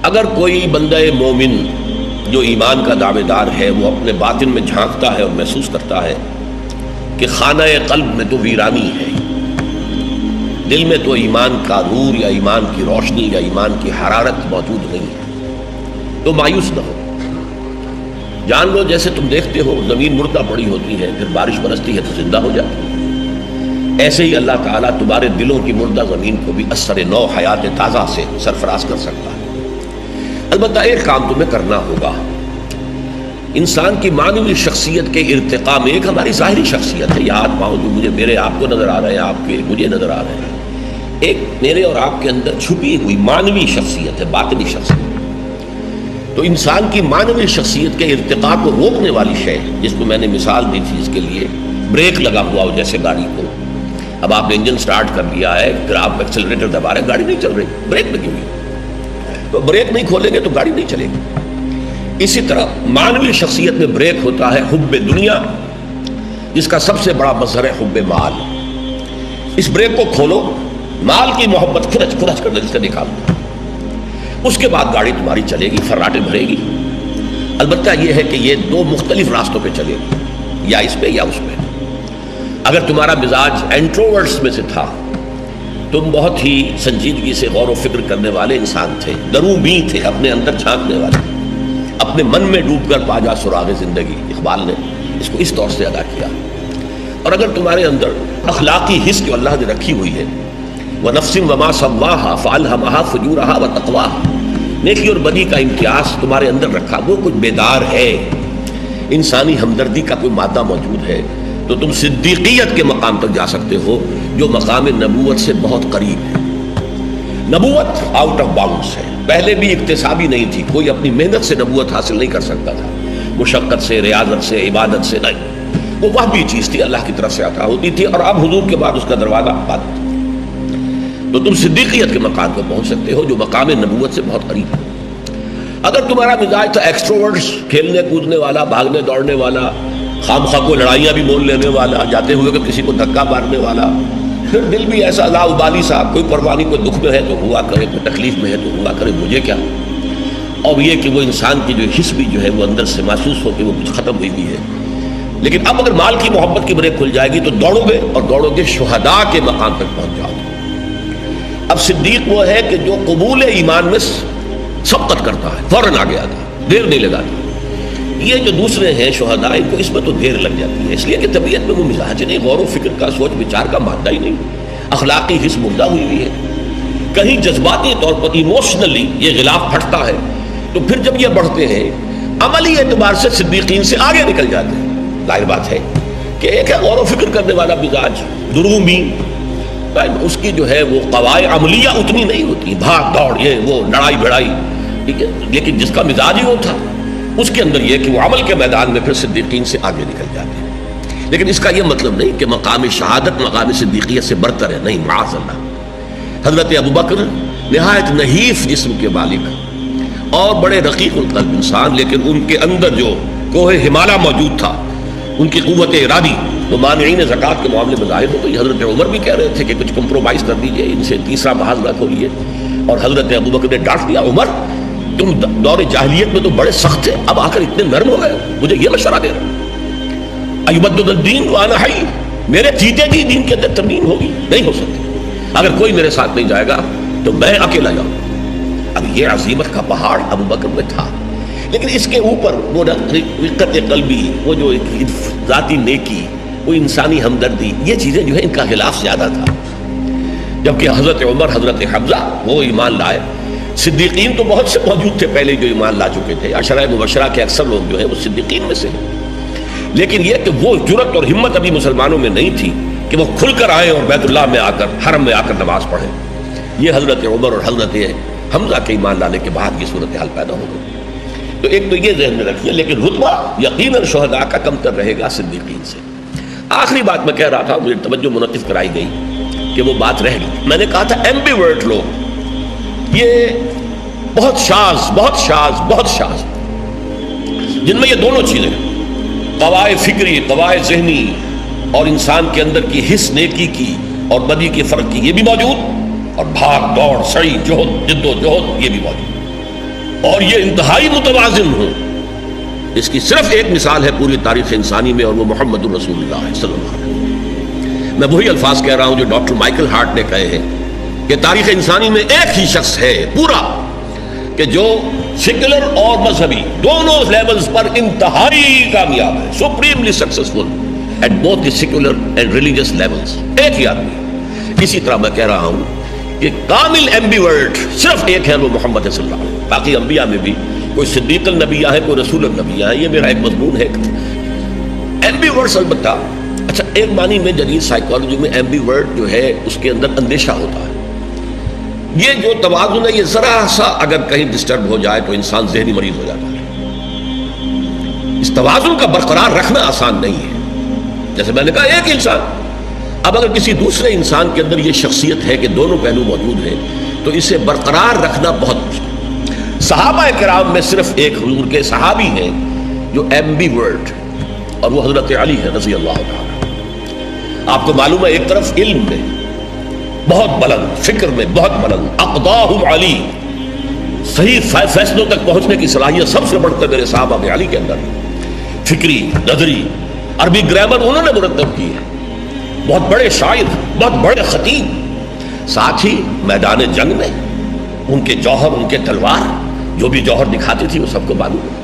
اگر کوئی بندہ مومن جو ایمان کا دعوے دار ہے وہ اپنے باطن میں جھانکتا ہے اور محسوس کرتا ہے کہ خانہ قلب میں تو ویرانی ہے، دل میں تو ایمان کا نور یا ایمان کی روشنی یا ایمان کی حرارت موجود نہیں ہے، تو مایوس نہ ہو۔ جان لو جیسے تم دیکھتے ہو زمین مردہ پڑی ہوتی ہے، پھر بارش برستی ہے تو زندہ ہو جاتی ہے، ایسے ہی اللہ تعالیٰ تمہارے دلوں کی مردہ زمین کو بھی اثر نو حیات تازہ سے سرفراز کر سکتا ہے۔ البتہ ایک کام تمہیں کرنا ہوگا، انسان کی معنوی شخصیت کے ارتقاء میں ایک ہماری ظاہری شخصیت ہے، یہ ہاتھ پاؤں جو مجھے میرے آپ کو نظر آ رہے ہیں، آپ کے مجھے نظر آ رہے ہیں، ایک میرے اور آپ کے اندر چھپی ہوئی معنوی شخصیت ہے، باطنی شخصیت۔ تو انسان کی معنوی شخصیت کے ارتقاء کو روکنے والی شے جس کو میں نے مثال دی تھی، اس کے لیے بریک لگا ہوا ہو جیسے گاڑی کو، اب آپ نے انجن سٹارٹ کر لیا ہے، پھر آپ ایکسلریٹر دبا رہے ہیں، گاڑی نہیں چل رہی، بریک لگی ہوئی ہے، تو بریک نہیں کھولیں گے تو گاڑی نہیں چلے گی۔ اسی طرح معنوی شخصیت میں بریک ہوتا ہے حب دنیا، جس کا سب سے بڑا مظہر ہے حب مال۔ اس بریک کو کھولو، مال کی محبت کھرچ کھرچ کر دل سے نکال دو، اس کے بعد گاڑی تمہاری چلے گی، فراٹے بھرے گی۔ البتہ یہ ہے کہ یہ دو مختلف راستوں پہ چلے گی، یا اس پہ یا اس پہ۔ اگر تمہارا مزاج انٹروورٹس میں سے تھا، تم بہت ہی سنجیدگی سے غور و فکر کرنے والے انسان تھے، دروں بھی تھے، اپنے اندر جھانکنے والے، اپنے من میں ڈوب کر پا جا سراغ زندگی، اقبال نے اس کو اس طور سے ادا کیا۔ اور اگر تمہارے اندر اخلاقی حس جو اللہ نے رکھی ہوئی ہے، وَنَفْسٍ وَمَا سَوَّاهَا فَأَلْهَمَهَا فُجُورَهَا وَتَقْوَاهَا، نیکی اور بدی کا امتیاز تمہارے اندر رکھا، وہ کچھ بیدار ہے، انسانی ہمدردی کا کوئی مادہ موجود ہے، تو تم صدیقیت کے مقام تک جا سکتے ہو، جو مقام نبوت سے بہت قریب ہے۔ نبوت آؤٹ آف باؤنڈس ہے، پہلے بھی اکتسابی نہیں تھی، کوئی اپنی محنت سے نبوت حاصل نہیں کر سکتا تھا، مشقت سے، ریاضت سے، عبادت سے نہیں، وہ وحی چیز تھی، اللہ کی طرف سے عطا ہوتی تھی، اور اب حضور کے بعد اس کا دروازہ بند۔ تو تم صدیقیت کے مقام کو پہنچ سکتے ہو جو مقام نبوت سے بہت قریب ہے۔ اگر تمہارا مزاج تھا ایکسٹروورٹس، کھیلنے کودنے والا، بھاگنے دوڑنے والا، خام خواہ کو لڑائیاں بھی مول لینے والا، جاتے ہوئے کہ کسی کو دھکا مارنے والا، پھر دل بھی ایسا لا ابالی سا، کوئی پرواہ نہیں، کوئی دکھ میں ہے تو ہوا کرے، کوئی تکلیف میں ہے تو ہوا کرے، مجھے کیا۔ اور یہ کہ وہ انسان کی جو حس بھی جو ہے وہ اندر سے محسوس ہو کہ وہ کچھ ختم ہوئی بھی ہے۔ لیکن اب اگر مال کی محبت کی بریک کھل جائے گی تو دوڑو گے، اور دوڑو گے شہداء کے مقام تک پہنچ جاؤ گے۔ اب صدیق وہ ہے کہ جو قبول ایمان میں سبقت کرتا ہے، فوراً آگے آتا ہے، دیر نہیں لگاتا۔ یہ جو دوسرے ہیں شہداء، ان کو اس میں تو دیر لگ جاتی ہے، اس لیے کہ طبیعت میں وہ مزاج نہیں، غور و فکر کا، سوچ بچار کا مادہ ہی نہیں، اخلاقی حس مردہ ہوئی ہوئی ہے۔ کہیں جذباتی طور پر ایموشنلی یہ غلاف پھٹتا ہے، تو پھر جب یہ بڑھتے ہیں عملی اعتبار سے صدیقین سے آگے نکل جاتے ہیں۔ ظاہر بات ہے کہ ایک ہے غور و فکر کرنے والا مزاج، درومی، اس کی جو ہے وہ قواعد عملیہ اتنی نہیں ہوتی، بھاگ دوڑ، یہ وہ لڑائی بھڑائی، ٹھیک ہے، لیکن جس کا مزاج ہی وہ تھا، اس کے اندر یہ کہ وہ عمل کے میدان میں پھر صدیقین سے آگے نکل جاتے ہیں۔ لیکن اس کا یہ مطلب نہیں کہ مقام شہادت مقام صدیقیت سے برتر ہے، نہیں، معاذ اللہ۔ حضرت ابوبکر نہایت نحیف جسم کے مالک اور بڑے رقیق القلب انسان، لیکن ان کے اندر جو کوہ ہمالیہ موجود تھا، ان کی قوت ارادی، وہ مانعین زکوٰۃ کے معاملے میں ظاہر ہو گئی۔ حضرت عمر بھی کہہ رہے تھے کہ کچھ کمپرومائز کر دیجئے، ان سے تیسرا محاذ نہ کھولیے، اور حضرت ابوبکر نے ڈانٹ دیا، عمر تم دور جاہلیت میں تو بڑے سخت تھے، اب آ کر اتنے نرم ہو گئے، مجھے یہ مشورہ دے رہے، ایبدل الدین وانا حی، میرے جیتے جی دین کے اندر ترمیم ہوگی؟ نہیں ہو سکتی، اگر کوئی میرے ساتھ نہیں جائے گا تو میں اکیلا جاؤں۔ اب یہ عظیمت کا پہاڑ ابوبکر میں تھا، لیکن اس کے اوپر وہ رقت قلبی، وہ جو ذاتی نیکی، وہ انسانی ہمدردی، یہ چیزیں جو ہے ان کا غلاف زیادہ تھا۔ جبکہ حضرت عمر، حضرت حمزہ وہ ایمان لائے، صدیقین تو بہت سے موجود تھے پہلے جو ایمان لا چکے تھے، عشرہ مبشرہ کے اکثر لوگ جو ہیں وہ صدیقین میں سے ہیں، لیکن یہ کہ وہ جرأت اور ہمت ابھی مسلمانوں میں نہیں تھی کہ وہ کھل کر آئیں اور بیت اللہ میں آ کر، حرم میں آ کر نماز پڑھیں۔ یہ حضرت عمر اور حضرت حمزہ کے ایمان لانے کے بعد یہ صورتحال پیدا ہو گئی۔ تو ایک تو یہ ذہن میں رکھیے، لیکن رتبہ یقیناً شہداء کا کم تر رہے گا صدیقین سے۔ آخری بات میں کہہ رہا تھا، مجھے توجہ منعقد کرائی گئی کہ وہ بات رہ گئی، میں نے کہا تھا ایمبیورٹ لوگ، یہ بہت شاذ، جن میں یہ دونوں چیزیں، قواعد فکری، قواعد ذہنی، اور انسان کے اندر کی حس نیکی کی اور بدی کے فرق کی، یہ بھی موجود، اور بھاگ دوڑ، سعی، جہد، جد و جہد، یہ بھی موجود۔ اور یہ انتہائی متوازن ہوں، اس کی صرف ایک مثال ہے پوری تاریخ انسانی میں، اور وہ محمد رسول اللہ صلی اللہ علیہ وسلم۔ میں وہی الفاظ کہہ رہا ہوں جو ڈاکٹر مائیکل ہارٹ نے کہے ہیں کہ تاریخ انسانی میں ایک ہی شخص ہے پورا کہ جو سیکولر اور مذہبی دونوں لیولز پر انتہائی کامیاب ہے، supremely successful at both the secular and religious levels, ایک ہی آدمی۔ اسی طرح میں کہہ رہا ہوں کہ کامل ایمبیورٹ صرف ایک ہے، وہ محمد صلی اللہ علیہ وسلم۔ باقی انبیاء میں بھی کوئی صدیق النبیہ ہے، کوئی رسول النبیہ ہے، یہ میرا ایک مضمون ہے۔ ایمبیورٹس البتہ اچھا ایک معنی میں جدید سائیکالوجی میں ایمبیورٹ جو ہے اس کے اندر اندیشہ ہوتا ہے۔ یہ جو توازن ہے یہ ذرا سا اگر کہیں ڈسٹرب ہو جائے تو انسان ذہنی مریض ہو جاتا ہے۔ اس توازن کا برقرار رکھنا آسان نہیں ہے۔ جیسے میں نے کہا ایک انسان، اب اگر کسی دوسرے انسان کے اندر یہ شخصیت ہے کہ دونوں پہلو موجود ہیں تو اسے برقرار رکھنا بہت مشکل۔ صحابہ کرام میں صرف ایک حضور کے صحابی ہیں جو ایمبیورٹ، اور وہ حضرت علی ہے رضی اللہ تعالیٰ۔ آپ کو معلوم ہے ایک طرف علم میں بہت بلند، فکر میں بہت بلند، اقداہم علی، صحیح فیصلوں تک پہنچنے کی صلاحیت سب سے بڑھ کر میرے صحابہ میں علی کے اندر، فکری، نظری، عربی گرامر انہوں نے مرتب کی ہے، بہت بڑے شاعر، بہت بڑے خطیب، ساتھ ہی میدان جنگ میں ان کے جوہر، ان کے تلوار جو بھی جوہر دکھاتی تھی وہ سب کو معلوم ہے۔